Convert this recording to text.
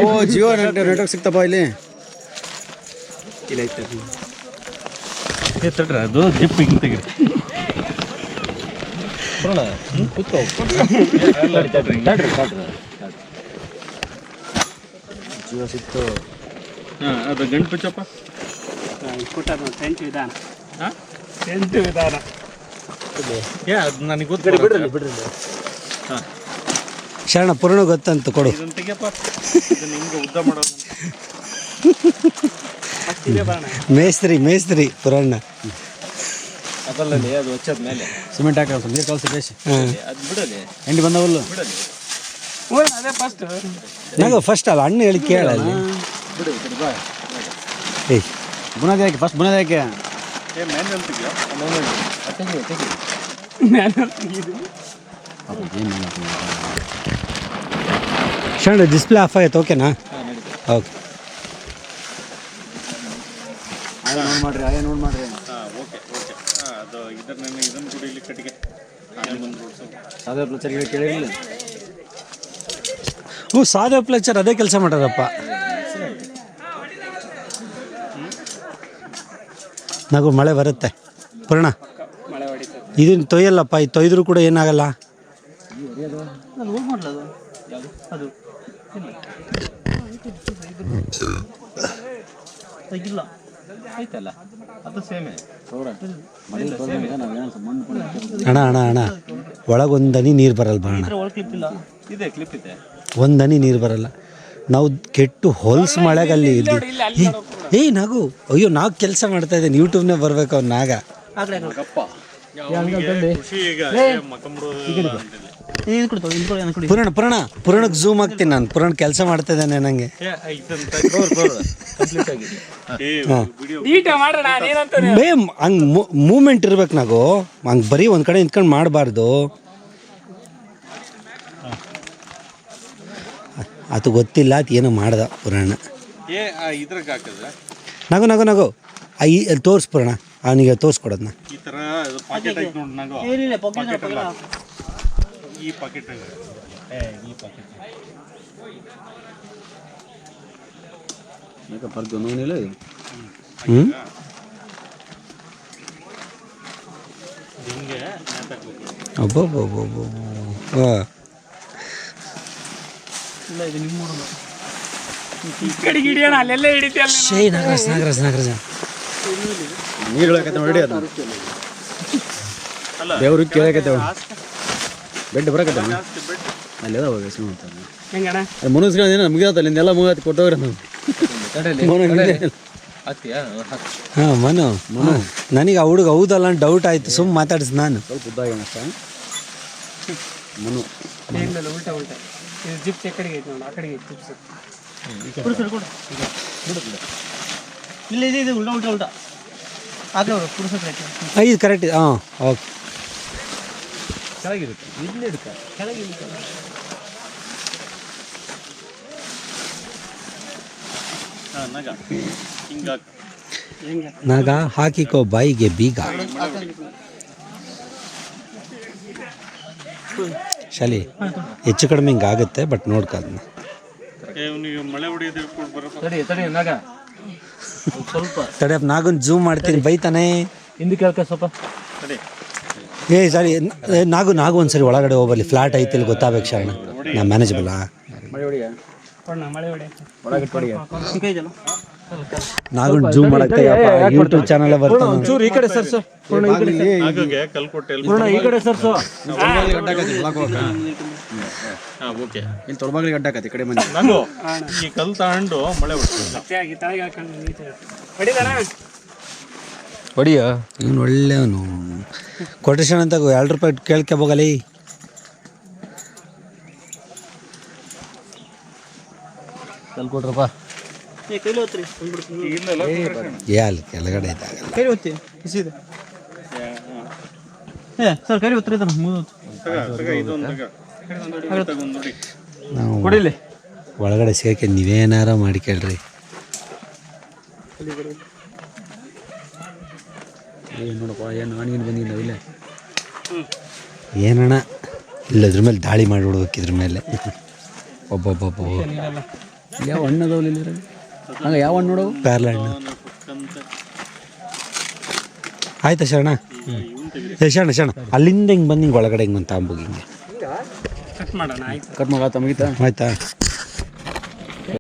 ಓ Jio network ಸಿಕ್ತಪ್ಪ ಇಲ್ಲಿ ಅದು zip ಹಿಂಗೆ ತೆಗಿರಿ ಜಿಯೋ ಸಿಕ್ತು. ಹಾಂ ಅದು ಗಂಟು ಚಪ್ಪ ಟೆಂಟ್ ವಿಧಾನ ಟೆಂಟ್ ವಿಧಾನ ಅದು ನನಗೆ ಗೊತ್ತು ಬಿಡ್ರಿ ಹಾಂ ಶರಣ ಪೂರ್ಣ ಗೊತ್ತಂತ ಕೊಡು. ಇದನ್ನು ತೆಗಿಯಪ್ಪ ಇದನ್ನು ಹಿಂಗೆ ಉದ್ದ ಮಾಡೋದು ಮೇಸ್ತ್ರಿ ಪುರಾಣ ಅದಲ್ಲಲ್ಲಿ ಅದು ಹಚ್ಚದ ಮೇಲೆ ಸಿಮೆಂಟ್ ಹಾಕಿ ಸ್ವಲ್ಪ ನೀರು ಕಲಸಿ ಬೇಸಿ ಅದು ಬಿಡಲಿ ಎಂಡಿ ಬಂದವಲ್ಲು ಬಿಡಲಿ ಅದೇ ಫಸ್ಟ್ ನಂಗೆ ಫಸ್ಟ್ ಅಲ್ಲ ಅಣ್ಣ ಹೇಳಿ ಕೇಳಲ್ಲಿ ಬಿಡು ಬಾ ಏಯ್ ಬುನಾದಿ ಹಾಕಿ ಫಸ್ಟ್ ಬುನಾದಿ ಹಾಕಿ ಮ್ಯಾನ್ಯಲ್ ತೆಗಿಯೋ ತೆಗಿ ಶರಣ ಡಿಸ್ಪ್ಲೇ ಆಫ್ ಆಯ್ತು ಓಕೆನಾ? ಓಕೆ ನೋಡ್ರಿ ಹಾಂ ಓಕೆ ಹಾಂ ಅದು ಇದನ್ನು ಕೂಡ ಇಲ್ಲಿ ಕಟ್ಟಿಗೆ ಸಾದಾ ಪ್ಲಚರ್ ಕೇಳಿರಲಿಲ್ಲ. ಹ್ಞೂ ಸಾದಾ ಪ್ಲಚರ್ ಅದೇ ಕೆಲಸ ಮಾಡೋದಪ್ಪ. ನಗು ಮಳೆ ಬರುತ್ತೆ ಪೂರ್ಣ ಇದನ್ನು ತೊಯ್ಯಲ್ಲಪ್ಪ, ಇದು ತೊಯ್ದರೂ ಕೂಡ ಏನಾಗಲ್ಲ. ಆಯ್ತಲ್ಲ ಅದು ಸೇಮೆ ಅಣ್ಣ ಒಳಗೊಂದನಿ ನೀರು ಬರಲ್ಲ ಬಾ ಅಣ್ಣ, ಇದೆ ಕ್ಲಿಪ್ ಇದೆ ಒಂದನಿ ನೀರು ಬರಲ್ಲ. ನಾವು ಕೆಟ್ಟು ಹೊಲ್ಸ್ ಮಳೆಗಲ್ಲಿ ಇದ್ದೀವಿ. ಏಯ್ ನಾಗು ಅಯ್ಯೋ ನಾಗ್ ಕೆಲಸ ಮಾಡ್ತಾ ಇದ್ದೇನೆ, ಯೂಟ್ಯೂಬ್ನೇ ಬರ್ಬೇಕು ಅವ್ನು ನಾಗ. ಪುರಾಣಕ್ಕೆ ಝೂಮ್ ಆಗ್ತೀನಿ ನಾನು. ಪುರಾಣ ಕೆಲಸ ಮಾಡ್ತಾ ಇದ್ದಾನೆ ನನಗೆ. ಹಂಗೆ ಮೂಮೆಂಟ್ ಇರ್ಬೇಕು ನಾಗು, ಹಂಗೆ ಬರೀ ಒಂದು ಕಡೆ ನಿಂತ್ಕೊಂಡು ಮಾಡಬಾರ್ದು. ಅದು ಗೊತ್ತಿಲ್ಲ, ಅದು ಏನೋ ಮಾಡ್ದ ಪುರಾಣ. ನಗು ಅಲ್ಲಿ ತೋರಿಸ್ ಪುರಾಣ, ಅವನಿಗೆ ತೋರಿಸ್ಕೊಡೋದನ್ನ. ಈ ಥರ ಪಾಕೆಟ್ ಆಯ್ತು ನೋಡಿ ನಂಗು ಈ ಪಾಕೆಟ್ ಈ ಪಾಕೆಟ್ ಹಿಂಗೆ ಅಬ್ಬಬ್ಬಬ್ಬಬ್ಬ ನಾಗರಾಜ್ ನೀರು ನೋಡಿ ಅದು ದೇವ್ರಿಗೆ ಕೇಳಕತ್ತೇವ ಬೆಡ್ ಬರಕತ್ತೇವ ಅಲ್ಲಿ ಮುನಿಸ್ಕೊಂಡು ನಮಗೆ ಅಲ್ಲಿಂದೆಲ್ಲ ಮೂವತ್ತು ಕೊಟ್ಟೋಗ್ರಿ ನಾವು. ಹಾಂ ಮನು ನನಗೆ ಆ ಹುಡುಗ ಹೌದಲ್ಲ ಡೌಟ್ ಆಯಿತು, ಸುಮ್ಮನೆ ಮಾತಾಡಿಸ್ ನಾನು. ಸ್ವಲ್ಪ ಉದ್ದಾಗೇನ ಅಷ್ಟ ಮನು ಇದು ಕರೆಕ್ಟ್. ಹಾಂ ಓಕೆ ಕೆಳಗಿರುತ್ತೆ ಇಲ್ಲಿ ಇಡ್ಕ ಕೆಳಗಿರುತ್ತೆ. ನಾಗ ಹಾಕಿಕೋ ಬಾಯಿಗೆ ಬೀಗ. ಶಾಲಿ ಹೆಚ್ಚು ಕಡಿಮೆ ಹಿಂಗೆ ಆಗುತ್ತೆ, ಬಟ್ ನೋಡ್ಕ ಅದನ್ನ. ತಡೆಯಪ್ಪ ನಾಗನ್ ಝೂಮ್ ಮಾಡ್ತೀನಿ, ಬೈತಾನೆ. ಹಿಂದಕ್ಕೆ ಸ್ವಲ್ಪ ಏ ಸರಿ ನಾಗು ಒಂದ್ಸರಿ ಒಳಗಡೆ ಹೋಗ್ಬರ್ಲಿ, ಫ್ಲಾಟ್ ಐತಿ ಇಲ್ಲಿ ಗೊತ್ತಾಗಬೇಕು ಶರಣ. ನಾ ಮ್ಯಾನೇಜಬಲ್ಲ. ನಾಗನ್ ಝೂಮ್ ಮಾಡಕ್ಕೆ ಯೂಟ್ಯೂಬ್ ಚಾನಲ್ ಬರ್ತಾನೆ. ಈ ಕಡೆ ಸರ್ ಈ ಕಡೆ ಸರ್ ಓಕೆ ಇಲ್ಲಿ ತೊಳಬಾಗ್ಲಿಗೆ ಅಡ್ಡಾಕತಿ ಕಡೆ ಮಂದಿ ನಾನು ಈ ಕಲ್ ತಗೊಂಡು ಮಳೆ ಹೊಡಿಯ ಇವನು ಒಳ್ಳೆಯವನು. ಕೊಟೇಶನ್ ಅಂತ 2 ರೂಪಾಯಿ ಕೇಳ್ಕೆ ಹೋಗಲಿ. ಕಲ್ ಕೊಡ್ರಪ್ಪ ಅಲ್ಲಿ ಕೆಳಗಡೆ ಇದ್ದಾಗಲ್ಲ. ನಾವು ಒಳಗಡೆ ಸೇರ್ಕೆ ನೀವೇನಾರ ಮಾಡಿ ಕೇಳ್ರಿ. ನೋಡಪ್ಪ ಏನು ನಾನಿಗೆ ಬಂದಿಲ್ಲ ಇಲ್ಲ ಏನಣ್ಣ ಇಲ್ಲ ಇದ್ರ ಮೇಲೆ ದಾಳಿ ಮಾಡಿಬಿಡ್ಬೇಕು ಇದ್ರ ಮೇಲೆ. ಒಬ್ಬೊಬ್ಬೊಬ್ಬ ಯಾವ ಹಣ್ಣು ಅದಾವಲ್ಲ ಇಲ್ಲಿ ಹಂಗೆ ಯಾವ ಹಣ್ಣು ನೋಡವು? ಪ್ಯಾರ್ಲ ಹಣ್ಣು. ಆಯ್ತಾ ಶರಣ? ಶರಣ ಅಲ್ಲಿಂದ ಹಿಂಗೆ ಬಂದು ಹಿಂಗೆ ಒಳಗಡೆ ಹಿಂಗೆ ಬಂದು ತಗೊಂಬೋಗಿ ಹಿಂಗೆ ಕಟ್ ಮಾಡೋಣ ಆಯ್ತು. ಕಟ್ ಮಾಡತ್ತ ಮುಗಿತಾ? ಆಯ್ತಾ?